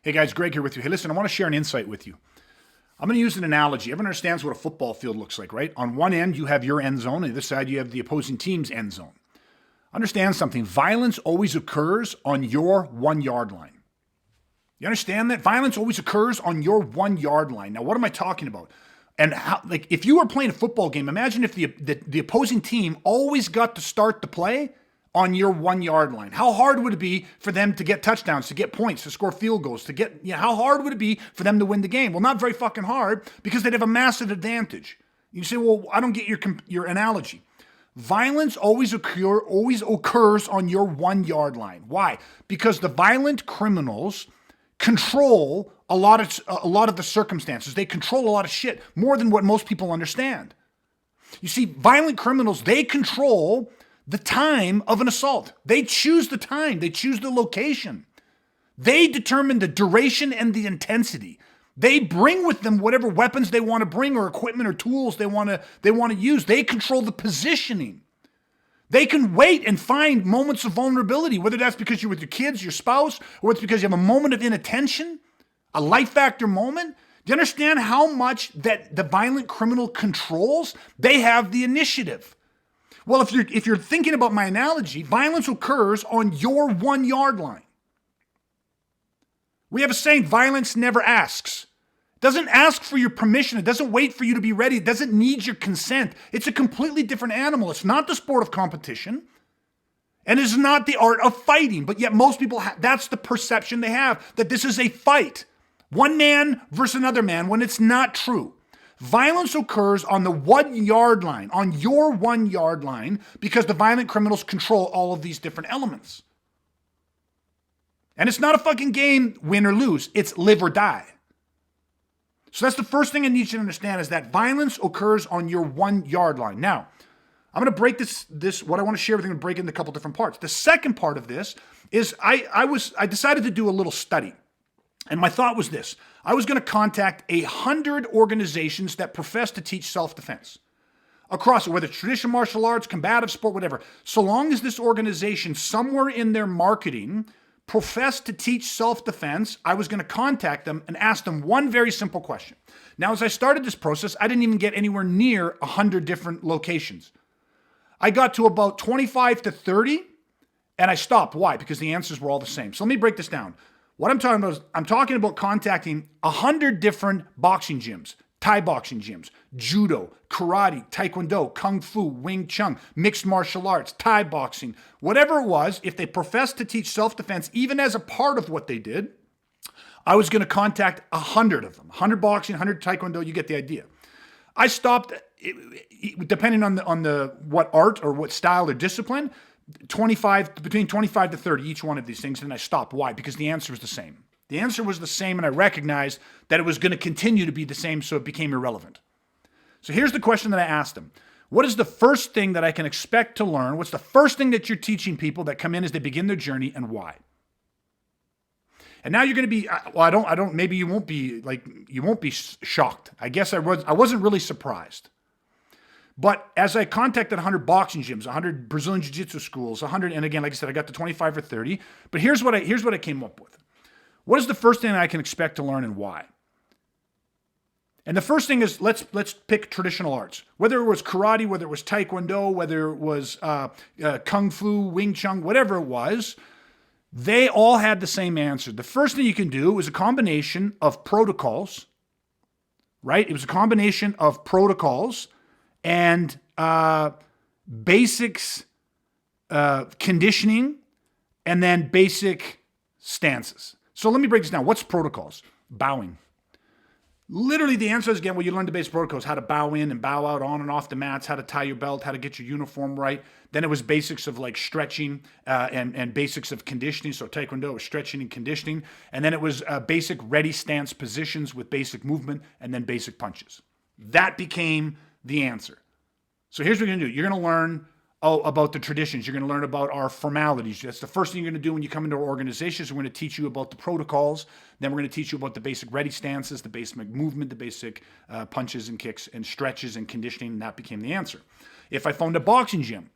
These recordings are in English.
Hey guys, Greg here with you. Hey, listen, I want to share an insight with you. I'm going to use an analogy. Everyone understands what a football field looks like, right? On one end, you have your end zone. On the other side, you have the opposing team's end zone. Understand something. Violence always occurs on your 1 yard line. You understand that? Violence always occurs on your 1 yard line. Now, what am I talking about? And how, like, if you were playing a football game, imagine if the opposing team always got to start the play on your 1 yard line. How hard would it be for them to get touchdowns, to get points, to score field goals, to get, how hard would it be for them to win the game? Well, not very fucking hard, because they'd have a massive advantage. You say, well, I don't get your analogy. Violence always occurs on your 1 yard line. Why? Because the violent criminals control a lot of the circumstances. They control a lot of shit, more than what most people understand. You see, violent criminals, they control the time of an assault. They choose the time. They choose the location. They determine the duration and the intensity. They bring with them whatever weapons they want to bring, or equipment or tools they want to use. They control the positioning. They can wait and find moments of vulnerability, whether that's because you're with your kids, your spouse, or it's because you have a moment of inattention, a life factor moment. Do you understand how much that the violent criminal controls? They have the initiative. Well, if you're thinking about my analogy, violence occurs on your 1 yard line. We have a saying, violence never asks. It doesn't ask for your permission. It doesn't wait for you to be ready. It doesn't need your consent. It's a completely different animal. It's not the sport of competition. And it's not the art of fighting. But yet most people, that's the perception they have, that this is a fight. One man versus another man, when it's not true. Violence occurs on the 1 yard line, on your 1 yard line, because the violent criminals control all of these different elements. And it's not a fucking game, win or lose. It's live or die. So that's the first thing I need you to understand, is that violence occurs on your 1 yard line. Now, I'm going to break this what I want to share with you, I'm going to break it into a couple different parts. The second part of this is I decided to do a little study. And my thought was this: I was going to contact 100 organizations that profess to teach self-defense across, whether it's traditional martial arts, combative sport, whatever. So long as this organization, somewhere in their marketing, professed to teach self-defense, I was going to contact them and ask them one very simple question. Now, as I started this process, I didn't even get anywhere near 100 different locations. I got to about 25 to 30, and I stopped. Why? Because the answers were all the same. So let me break this down. What I'm talking about is, I'm talking about contacting 100 different boxing gyms, Thai boxing gyms, judo, karate, taekwondo, kung fu, Wing Chun, mixed martial arts, Thai boxing, whatever it was. If they professed to teach self-defense, even as a part of what they did, I was going to contact 100 of them. 100 boxing, 100 taekwondo, you get the idea. I stopped, depending on the what art or what style or discipline, between 25 to 30, each one of these things, and I stopped. Why? Because the answer was the same. The answer was the same, and I recognized that it was going to continue to be the same, so it became irrelevant. So here's the question that I asked them. What is the first thing that I can expect to learn? What's the first thing that you're teaching people that come in as they begin their journey, and why? And now you're going to be, maybe you won't be shocked. I guess I wasn't really surprised. But as I contacted 100 boxing gyms, 100 Brazilian Jiu-Jitsu schools, 100, and again, like I said, I got to 25 or 30. But here's what I came up with. What is the first thing that I can expect to learn, and why? And the first thing is, let's pick traditional arts. Whether it was karate, whether it was taekwondo, whether it was kung fu, Wing Chun, whatever it was, they all had the same answer. The first thing you can do is a combination of protocols, right? It was a combination of protocols and basics, conditioning, and then basic stances. So let me break this down. What's protocols? Bowing. Literally, the answer is, again, well, you learn the basic protocols, how to bow in and bow out, on and off the mats, how to tie your belt, how to get your uniform right. Then it was basics of like stretching and basics of conditioning. So taekwondo was stretching and conditioning. And then it was basic ready stance positions with basic movement, and then basic punches. That became the answer. So here's what you're going to do. You're going to learn about the traditions. You're going to learn about our formalities. That's the first thing you're going to do when you come into our organizations. We're going to teach you about the protocols. Then we're going to teach you about the basic ready stances, the basic movement, the basic punches and kicks and stretches and conditioning. And that became the answer. If I phoned a boxing gym,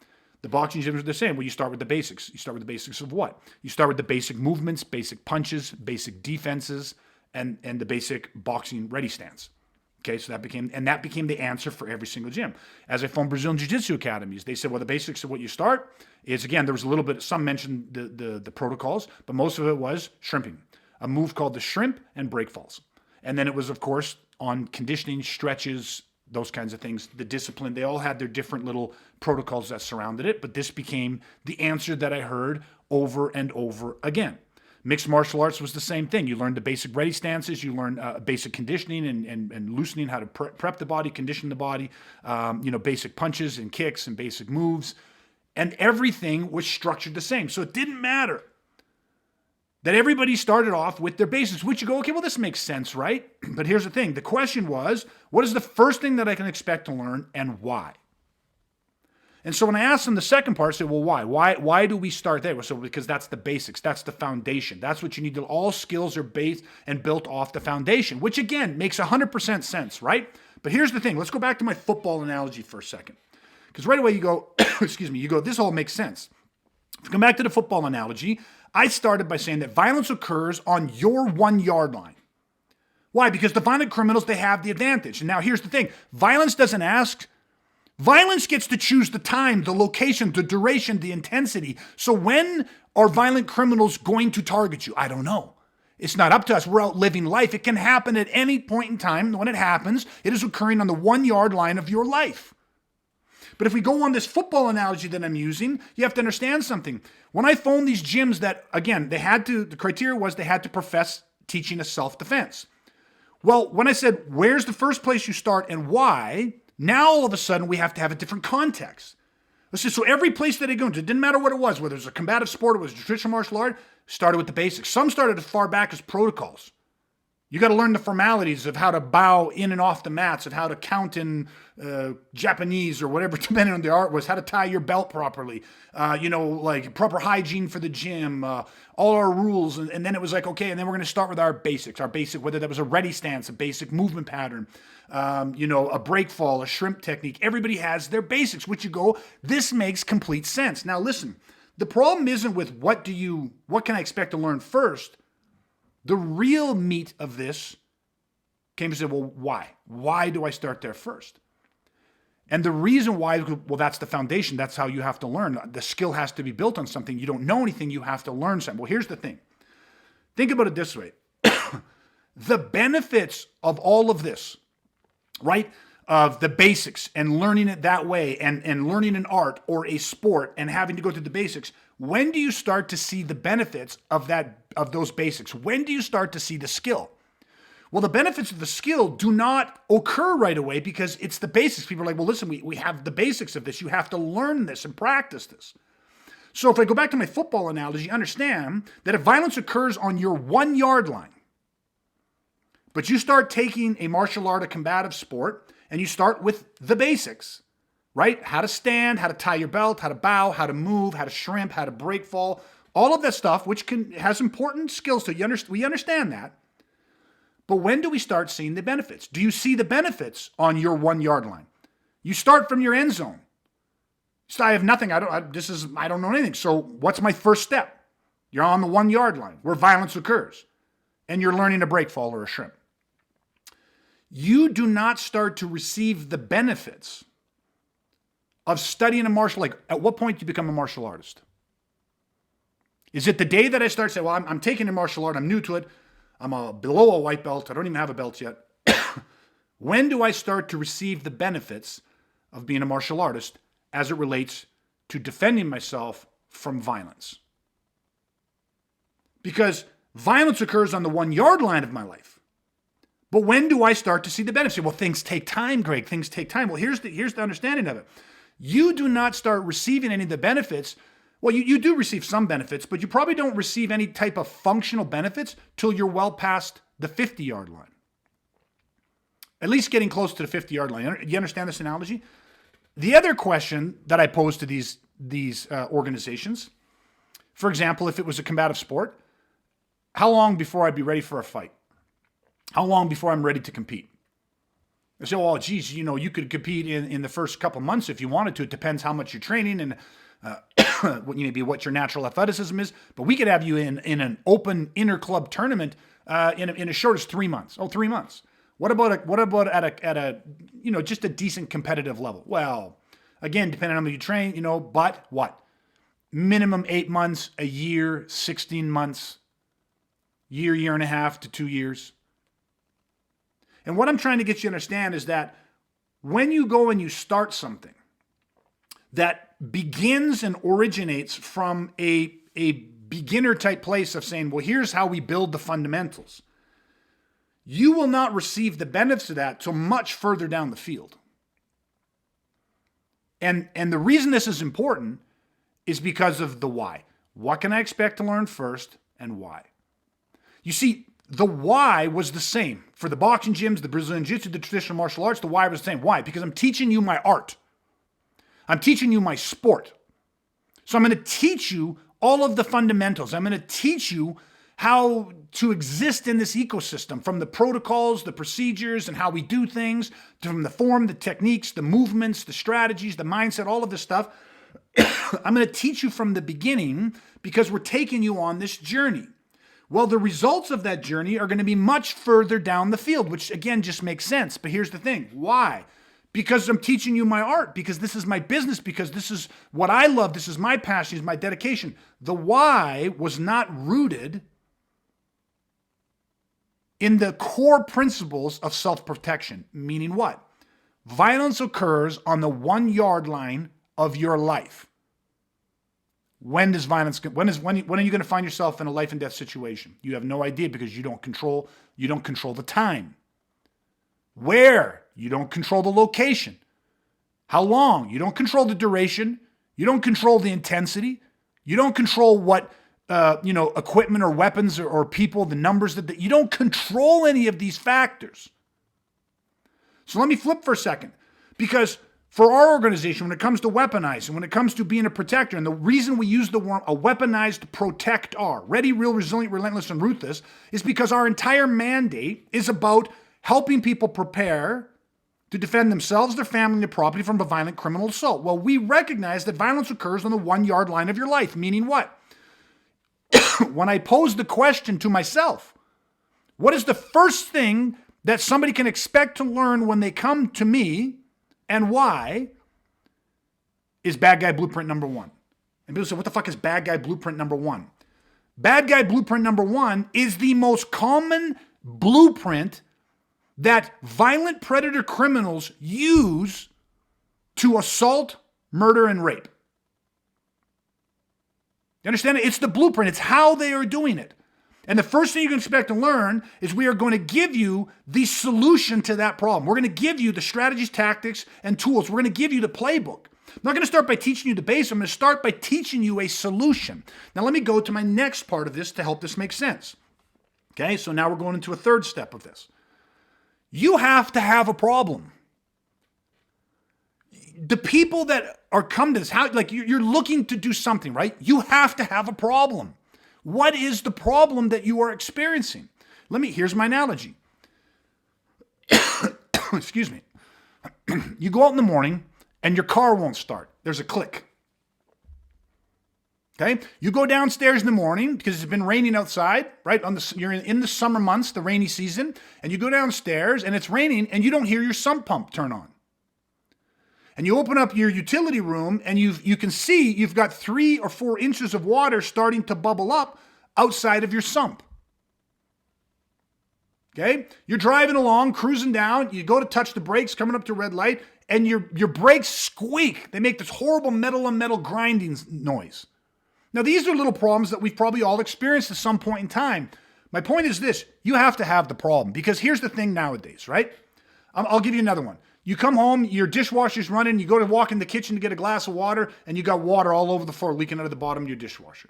The boxing gyms are the same. Well, you start with the basics. You start with the basics of what? You start with the basic movements, basic punches, basic defenses, and the basic boxing ready stance. Okay, so that became the answer for every single gym. As I found Brazilian Jiu-Jitsu academies, they said, well, the basics of what you start is, again, there was a little bit, some mentioned the protocols, but most of it was shrimping, a move called the shrimp and break falls. And then it was, of course, on conditioning, stretches, those kinds of things, the discipline. They all had their different little protocols that surrounded it, but this became the answer that I heard over and over again. Mixed martial arts was the same thing. You learned the basic ready stances, you learned basic conditioning and loosening, how to prep the body, condition the body, basic punches and kicks and basic moves, and everything was structured the same. So it didn't matter that everybody started off with their basics, which you go, okay, well, this makes sense, right? But here's the thing. The question was, what is the first thing that I can expect to learn and why? And so when I asked them the second part, I said, well, why? Why do we start there? So because that's the basics. That's the foundation. That's what you need to, all skills are based and built off the foundation, which again, makes 100% sense, right? But here's the thing. Let's go back to my football analogy for a second. Because right away you go, this all makes sense. If you come back to the football analogy, I started by saying that violence occurs on your 1 yard line. Why? Because the violent criminals, they have the advantage. And now here's the thing. Violence doesn't ask. Violence gets to choose the time, the location, the duration, the intensity. So when are violent criminals going to target you? I don't know. It's not up to us. We're out living life. It can happen at any point in time. When it happens, it is occurring on the 1 yard line of your life. But if we go on this football analogy that I'm using, you have to understand something. When I phoned these gyms that, again, the criteria was they had to profess teaching a self-defense. Well, when I said, where's the first place you start and why? Now, all of a sudden, we have to have a different context. Let's just, so every place that I go into, it didn't matter what it was, whether it was a combative sport, it was a traditional martial art, started with the basics. Some started as far back as protocols. You got to learn the formalities of how to bow in and off the mats, of how to count in Japanese or whatever, depending on the art was, how to tie your belt properly, like proper hygiene for the gym, all our rules. And then it was like, okay, and then we're going to start with our basics, whether that was a ready stance, a basic movement pattern, a break fall, a shrimp technique. Everybody has their basics, which you go, this makes complete sense. Now listen, the problem isn't with what can I expect to learn first? The real meat of this came to say, well, why? Why do I start there first? And the reason why, well, that's the foundation. That's how you have to learn. The skill has to be built on something. You don't know anything. You have to learn something. Well, here's the thing. Think about it this way. The benefits of all of this, right, of the basics and learning it that way and learning an art or a sport and having to go through the basics, when do you start to see the benefits of those basics? When do you start to see the skill? Well, the benefits of the skill do not occur right away because it's the basics. People are like, well, listen, we have the basics of this. You have to learn this and practice this. So if I go back to my football analogy, understand that if violence occurs on your 1 yard line, but you start taking a martial art, a combative sport, and you start with the basics, right? How to stand, how to tie your belt, how to bow, how to move, how to shrimp, how to break fall, all of that stuff, which has important skills to it. We understand that. But when do we start seeing the benefits? Do you see the benefits on your 1 yard line? You start from your end zone. So I have nothing. I don't know anything. So what's my first step? You're on the 1 yard line where violence occurs, and you're learning a break fall or a shrimp. You do not start to receive the benefits of studying a martial, like at what point do you become a martial artist? Is it the day that I start saying, well, I'm taking a martial art, I'm new to it, I'm below a white belt, I don't even have a belt yet. When do I start to receive the benefits of being a martial artist as it relates to defending myself from violence? Because violence occurs on the 1 yard line of my life. But when do I start to see the benefits? Well, things take time, Greg. Things take time. Well, here's the understanding of it. You do not start receiving any of the benefits. Well, you do receive some benefits, but you probably don't receive any type of functional benefits till you're well past the 50 yard line. At least getting close to the 50 yard line. You understand this analogy? The other question that I pose to these organizations, for example, if it was a combative sport, how long before I'd be ready for a fight? How long before I'm ready to compete? say, well, geez, you could compete in the first couple months if you wanted to. It depends how much you're training and what your natural athleticism is, but we could have you in an open inter-club tournament in as short as 3 months. Oh, 3 months. What about at a just a decent competitive level? Well, again, depending on how you train, but what? Minimum 8 months, a year, 16 months, year and a half to 2 years. And what I'm trying to get you to understand is that when you go and you start something that begins and originates from a beginner type place of saying, well, here's how we build the fundamentals, you will not receive the benefits of that till much further down the field. And the reason this is important is because of the why. What can I expect to learn first and why? You see, the why was the same. For the boxing gyms, the Brazilian Jiu-Jitsu, the traditional martial arts, the why was the same. Why? Because I'm teaching you my art. I'm teaching you my sport. So I'm going to teach you all of the fundamentals. I'm going to teach you how to exist in this ecosystem, from the protocols, the procedures, and how we do things, from the form, the techniques, the movements, the strategies, the mindset, all of this stuff. I'm going to teach you from the beginning because we're taking you on this journey. Well, the results of that journey are going to be much further down the field, which again just makes sense. But here's the thing. Why? Because I'm teaching you my art, because this is my business, because this is what I love, this is my passion, this is my dedication. The why was not rooted in the core principles of self-protection, meaning what? Violence occurs on the 1 yard line of your life. When are you going to find yourself in a life and death situation? You have no idea because you don't control the time. Where? You don't control the location. How long? You don't control the duration. You don't control the intensity. You don't control what equipment or weapons or people, the numbers that you don't control any of these factors. So let me flip for a second, because for our organization, when it comes to weaponizing, when it comes to being a protector, and the reason we use the word a weaponized protector, ready, real, resilient, relentless, and ruthless, is because our entire mandate is about helping people prepare to defend themselves, their family, and their property from a violent criminal assault. Well, we recognize that violence occurs on the 1 yard line of your life, meaning what? When I pose the question to myself, what is the first thing that somebody can expect to learn when they come to me, and why, is bad guy blueprint number 1. And people say, what the fuck is bad guy blueprint number 1? Bad guy blueprint number 1 is the most common blueprint that violent predator criminals use to assault, murder, and rape. You understand it? It's the blueprint. It's how they are doing it. And the first thing you can expect to learn is we are going to give you the solution to that problem. We're going to give you the strategies, tactics, and tools. We're going to give you the playbook. I'm not going to start by teaching you the base. I'm going to start by teaching you a solution. Now let me go to my next part of this to help this make sense. Okay, so now we're going into a third step of this. You have to have a problem. The people that are come to this, you're looking to do something, right? You have to have a problem. What is the problem that you are experiencing? Here's my analogy. Excuse me. You go out in the morning and your car won't start. There's a click. Okay? You go downstairs in the morning because it's been raining outside, right? You're in the summer months, the rainy season, and you go downstairs and it's raining and you don't hear your sump pump turn on. And you open up your utility room and you can see you've got 3 or 4 inches of water starting to bubble up outside of your sump. Okay? You're driving along, cruising down, you go to touch the brakes, coming up to red light, and your brakes squeak. They make this horrible metal on metal grinding noise. Now, these are little problems that we've probably all experienced at some point in time. My point is this: you have to have the problem, because here's the thing nowadays, right? I'll give you another one. You come home, your dishwasher's running, you go to walk in the kitchen to get a glass of water, and you got water all over the floor leaking out of the bottom of your dishwasher.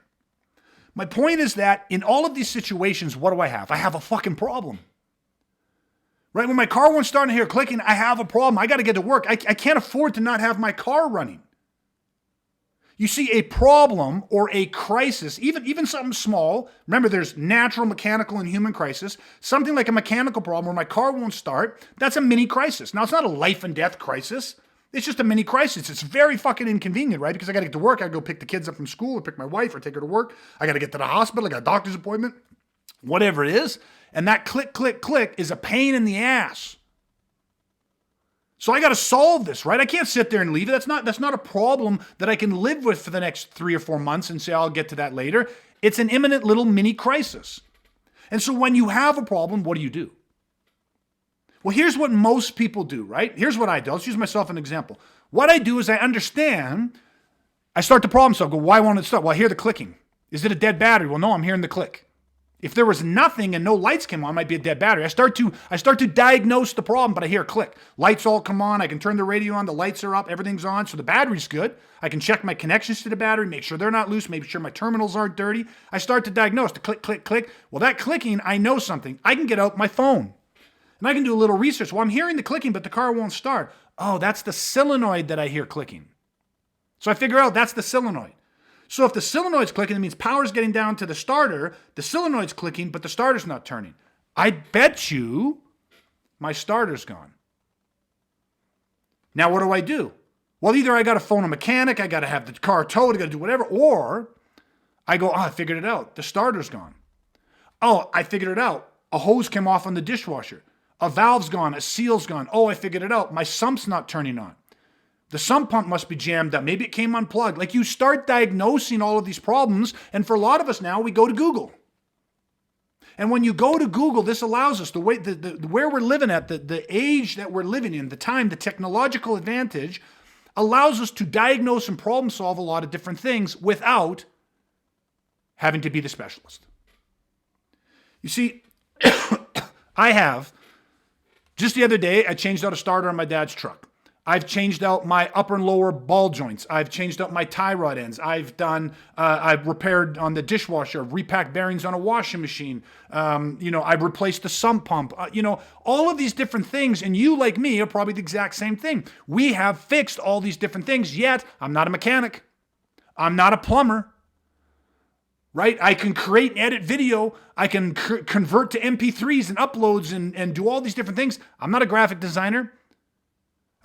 My point is that in all of these situations, what do I have? I have a fucking problem. Right? When my car won't start and I hear clicking, I have a problem. I got to get to work. I can't afford to not have my car running. You see, a problem or a crisis, even something small, remember there's natural, mechanical, and human crisis. Something like a mechanical problem where my car won't start, that's a mini crisis. Now, it's not a life and death crisis. It's just a mini crisis. It's very fucking inconvenient, right? Because I got to get to work. I go pick the kids up from school or pick my wife or take her to work. I got to get to the hospital. I got a doctor's appointment, whatever it is. And that click, click, click is a pain in the ass. So I got to solve this, right? I can't sit there and leave it. That's not a problem that I can live with for the next 3 or 4 months and say, I'll get to that later. It's an imminent little mini crisis. And so when you have a problem, what do? Well, here's what most people do, right? Here's what I do. Let's use myself as an example. What I do is I understand. I start the problem solve. Go, why won't it start? Well, I hear the clicking. Is it a dead battery? Well, no, I'm hearing the click. If there was nothing and no lights came on, it might be a dead battery. I start to diagnose the problem, but I hear a click. Lights all come on. I can turn the radio on. The lights are up. Everything's on. So the battery's good. I can check my connections to the battery, make sure they're not loose, make sure my terminals aren't dirty. I start to diagnose the click, click, click. Well, that clicking, I know something. I can get out my phone and I can do a little research. Well, I'm hearing the clicking, but the car won't start. Oh, that's the solenoid that I hear clicking. So I figure out that's the solenoid. So if the solenoid's clicking, it means power's getting down to the starter, the solenoid's clicking, but the starter's not turning. I bet you my starter's gone. Now what do? Well, either I got to phone a mechanic, I got to have the car towed, I got to do whatever, or I go, I figured it out. The starter's gone. Oh, I figured it out. A hose came off on the dishwasher. A valve's gone, a seal's gone. Oh, I figured it out. My sump's not turning on. The sump pump must be jammed up. Maybe it came unplugged. Like you start diagnosing all of these problems. And for a lot of us now, we go to Google. And when you go to Google, this allows us, where we're living at, the age that we're living in, the time, the technological advantage allows us to diagnose and problem solve a lot of different things without having to be the specialist. You see, just the other day, I changed out a starter on my dad's truck. I've changed out my upper and lower ball joints. I've changed out my tie rod ends. I've repaired on the dishwasher. I've repacked bearings on a washing machine. I've replaced the sump pump. All of these different things. And you, like me, are probably the exact same thing. We have fixed all these different things, yet I'm not a mechanic. I'm not a plumber. Right? I can create and edit video. I can convert to MP3s and uploads and do all these different things. I'm not a graphic designer.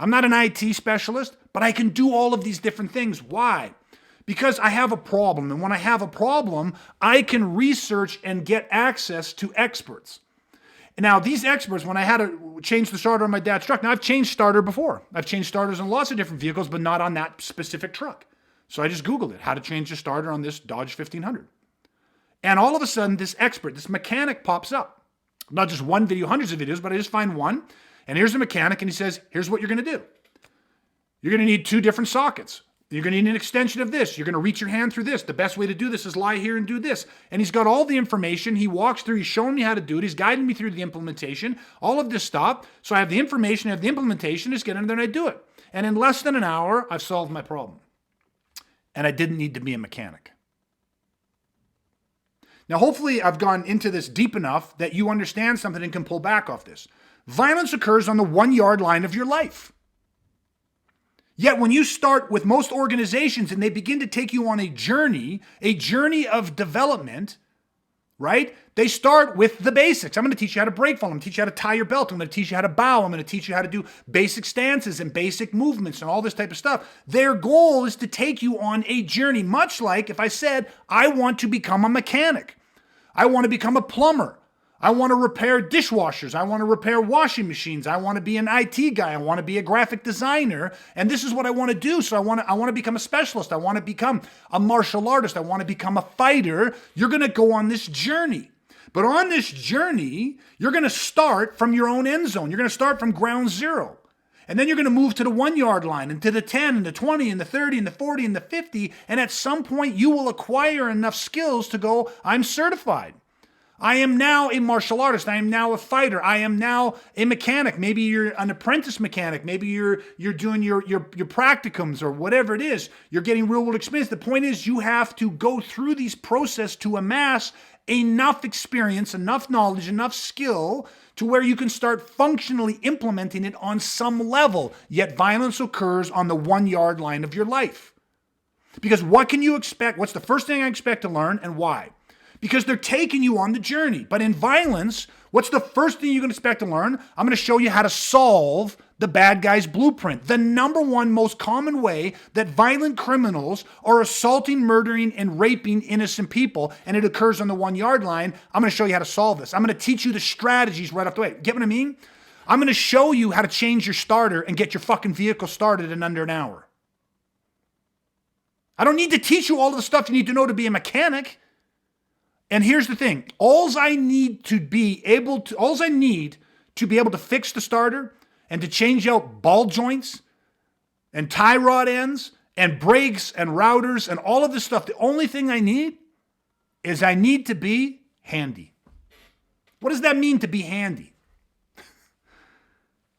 I'm not an IT specialist, but I can do all of these different things. Why? Because I have a problem. And when I have a problem, I can research and get access to experts. And now these experts, when I had to change the starter on my dad's truck, now I've changed starter before. I've changed starters on lots of different vehicles, but not on that specific truck. So I just Googled it, how to change the starter on this Dodge 1500. And all of a sudden, this expert, this mechanic pops up. Not just one video, hundreds of videos, but I just find one. And here's the mechanic, and he says, here's what you're going to do. You're going to need 2 different sockets. You're going to need an extension of this. You're going to reach your hand through this. The best way to do this is lie here and do this. And he's got all the information. He walks through. He's showing me how to do it. He's guiding me through the implementation. All of this stuff. So I have the information. I have the implementation. Just get in there and I do it. And in less than an hour, I've solved my problem. And I didn't need to be a mechanic. Now, hopefully I've gone into this deep enough that you understand something and can pull back off this. Violence occurs on the 1-yard line of your life. Yet when you start with most organizations and they begin to take you on a journey of development, right? They start with the basics. I'm going to teach you how to brake fall. I'm going to teach you how to tie your belt. I'm going to teach you how to bow. I'm going to teach you how to do basic stances and basic movements and all this type of stuff. Their goal is to take you on a journey, much like if I said, I want to become a mechanic. I want to become a plumber. I want to repair dishwashers. I want to repair washing machines. I want to be an IT guy. I want to be a graphic designer. And this is what I want to do. So I want to become a specialist. I want to become a martial artist. I want to become a fighter. You're going to go on this journey. But on this journey, you're going to start from your own end zone. You're going to start from ground zero. And then you're going to move to the 1-yard line and to the 10 and the 20 and the 30 and the 40 and the 50. And at some point, you will acquire enough skills to go, I'm certified. I am now a martial artist. I am now a fighter. I am now a mechanic. Maybe you're an apprentice mechanic. Maybe you're doing your practicums or whatever it is. You're getting real world experience. The point is you have to go through these process to amass enough experience, enough knowledge, enough skill to where you can start functionally implementing it on some level. Yet violence occurs on the 1-yard line of your life. Because what can you expect? What's the first thing I expect to learn and why? because they're taking you on the journey. But in violence, what's the first thing you can expect to learn? I'm going to show you how to solve the bad guy's blueprint. The number one most common way that violent criminals are assaulting, murdering, and raping innocent people, and it occurs on the 1 yard line. I'm going to show you how to solve this. I'm going to teach you the strategies right off the way. Get what I mean? I'm going to show you how to change your starter and get your fucking vehicle started in under an hour. I don't need to teach you all of the stuff you need to know to be a mechanic. And here's the thing. All I need to be able to fix the starter and to change out ball joints and tie rod ends and brakes and routers and all of this stuff, the only thing I need is I need to be handy. What does that mean to be handy?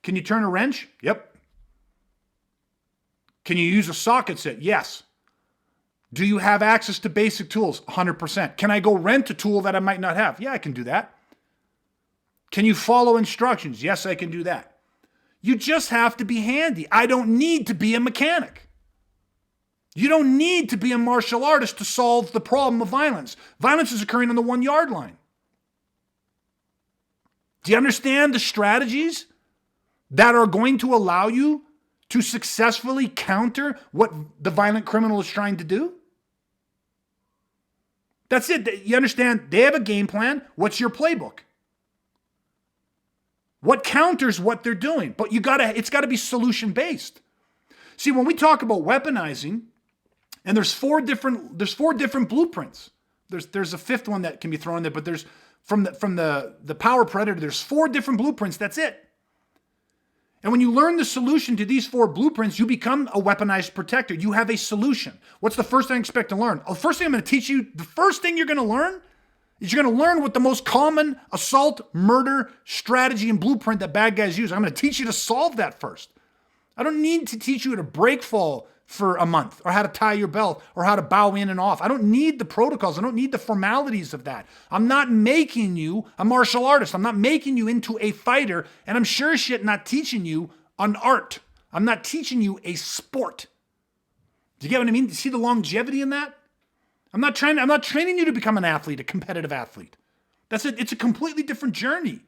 Can you turn a wrench? Yep. Can you use a socket set? Yes. Do you have access to basic tools? 100%. Can I go rent a tool that I might not have? Yeah, I can do that. Can you follow instructions? Yes, I can do that. You just have to be handy. I don't need to be a mechanic. You don't need to be a martial artist to solve the problem of violence. Violence is occurring on the 1 yard line. Do you understand the strategies that are going to allow you to successfully counter what the violent criminal is trying to do? That's it. You understand? They have a game plan. What's your playbook? What counters what they're doing? But it's got to be solution based. See, when we talk about weaponizing, and there's four different blueprints. There's a fifth one that can be thrown there, but there's from the Power Predator, there's 4 different blueprints. That's it. And when you learn the solution to these 4 blueprints, you become a weaponized protector. You have a solution. What's the first thing I expect to learn? The first thing I'm going to teach you, the first thing you're going to learn is you're going to learn what the most common assault, murder, strategy, and blueprint that bad guys use. I'm going to teach you to solve that first. I don't need to teach you how to break fall for a month or how to tie your belt or how to bow in and off. I don't need the protocols. I don't need the formalities of that. I'm not making you a martial artist. I'm not making you into a fighter, and I'm sure as shit not teaching you an art. I'm not teaching you a sport. Do you get what I mean? Do you see the longevity in that? I'm not training you to become an athlete, a competitive athlete. That's it. It's a completely different journey.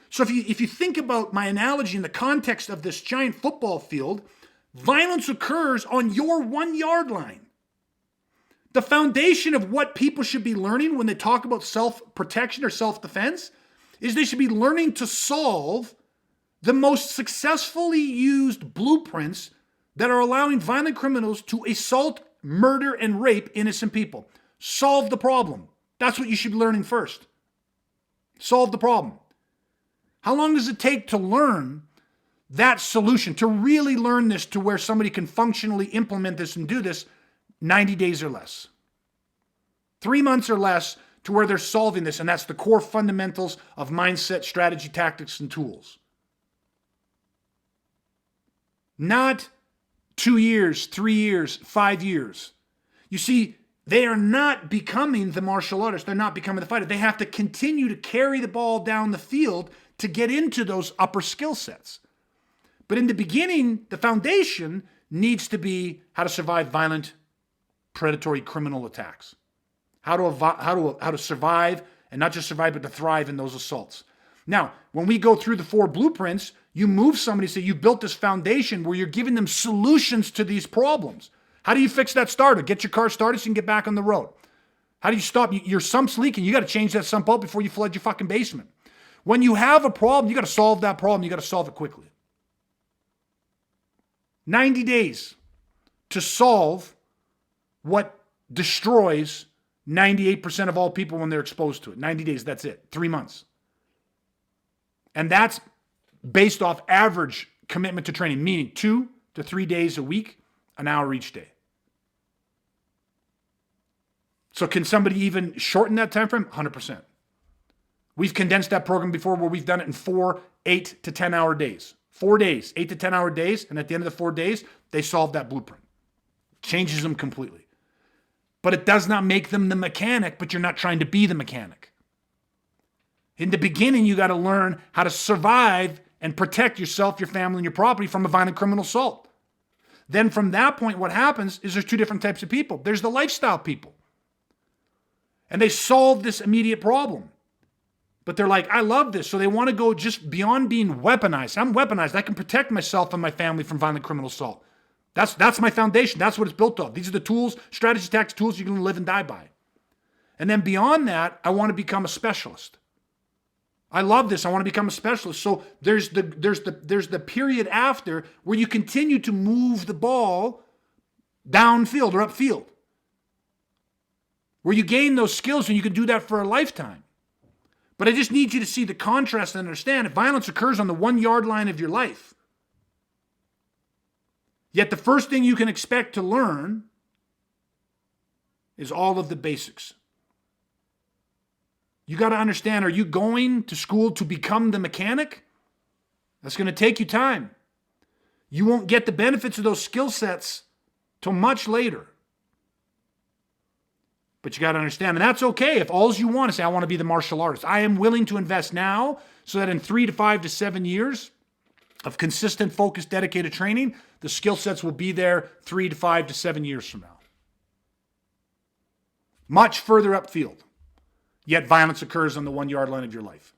So if you think about my analogy in the context of this giant football field, violence occurs on your 1 yard line. The foundation of what people should be learning when they talk about self-protection or self-defense is they should be learning to solve the most successfully used blueprints that are allowing violent criminals to assault, murder, and rape innocent people. Solve the problem. That's what you should be learning first. Solve the problem. How long does it take to learn that solution, to really learn this to where somebody can functionally implement this and do this? 90 days or less. 3 months or less to where they're solving this, and that's the core fundamentals of mindset, strategy, tactics, and tools. Not 2 years, 3 years, 5 years. You see, they are not becoming the martial artist. They're not becoming the fighter. They have to continue to carry the ball down the field to get into those upper skill sets. But in the beginning, the foundation needs to be how to survive violent, predatory criminal attacks. How to survive, and not just survive, but to thrive in those assaults. Now, when we go through the 4 blueprints, you move somebody, so you built this foundation where you're giving them solutions to these problems. How do you fix that starter? Get your car started so you can get back on the road. How do you stop? Your sump's leaking. You got to change that sump out before you flood your fucking basement. When you have a problem, you got to solve that problem. You got to solve it quickly. 90 days to solve what destroys 98% of all people when they're exposed to it. 90 days, that's it. 3 months. And that's based off average commitment to training, meaning 2 to 3 days a week, an hour each day. So can somebody even shorten that time frame? 100%. We've condensed that program before where we've done it in 4, 8 to 10 hour days. 4 days, 8 to 10 hour days, and at the end of the 4 days, they solve that blueprint. Changes them completely. But it does not make them the mechanic, but you're not trying to be the mechanic. In the beginning, you got to learn how to survive and protect yourself, your family, and your property from a violent criminal assault. Then from that point, what happens is there's 2 different types of people. There's the lifestyle people. And they solve this immediate problem. But they're like, I love this. So they want to go just beyond being weaponized. I'm weaponized. I can protect myself and my family from violent criminal assault. That's my foundation. That's what it's built on. These are the tools, strategy, tactics, tools you're going to live and die by. And then beyond that, I want to become a specialist. I love this. I want to become a specialist. So there's the period after where you continue to move the ball downfield or upfield, where you gain those skills and you can do that for a lifetime. But I just need you to see the contrast and understand if violence occurs on the 1 yard line of your life, yet the first thing you can expect to learn is all of the basics. You got to understand, are you going to school to become the mechanic? That's going to take you time. You won't get the benefits of those skill sets till much later. But you got to understand, and that's okay if all you want to say, I want to be the martial artist. I am willing to invest now so that in 3 to 5 to 7 years of consistent, focused, dedicated training, the skill sets will be there 3 to 5 to 7 years from now. Much further upfield. Yet violence occurs on the 1 yard line of your life.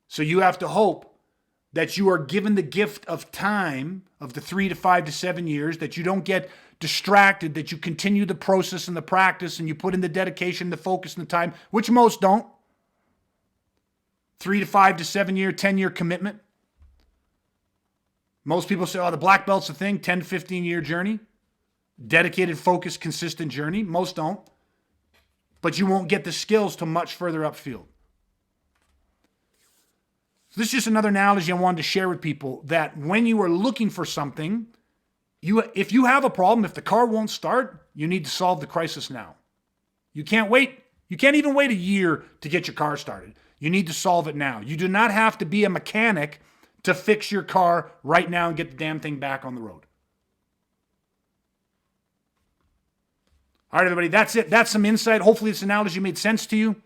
So you have to hope that you are given the gift of time of the 3 to 5 to 7 years, that you don't get distracted, that you continue the process and the practice and you put in the dedication, the focus, and the time, which most don't. 3 to 5 to 7 year, 10-year commitment. Most people say, oh, the black belt's a thing, 10 to 15 year journey. Dedicated, focused, consistent journey. Most don't. But you won't get the skills till much further upfield. So this is just another analogy I wanted to share with people, that when you are looking for something, if you have a problem, if the car won't start, you need to solve the crisis now. You can't wait. You can't even wait a year to get your car started. You need to solve it now. You do not have to be a mechanic to fix your car right now and get the damn thing back on the road. All right, everybody, that's it. That's some insight. Hopefully this analogy made sense to you.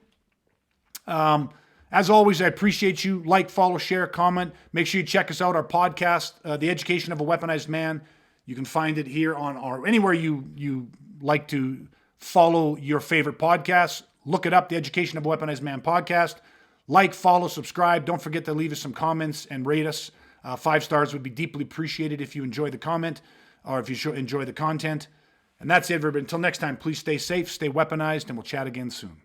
As always, I appreciate you. Like, follow, share, comment. Make sure you check us out, our podcast, The Education of a Weaponized Man. You can find it here on anywhere you like to follow your favorite podcasts. Look it up, The Education of a Weaponized Man podcast. Like, follow, subscribe. Don't forget to leave us some comments and rate us. 5 stars would be deeply appreciated if you enjoy the comment or if you enjoy the content. And that's it, everybody. Until next time, please stay safe, stay weaponized, and we'll chat again soon.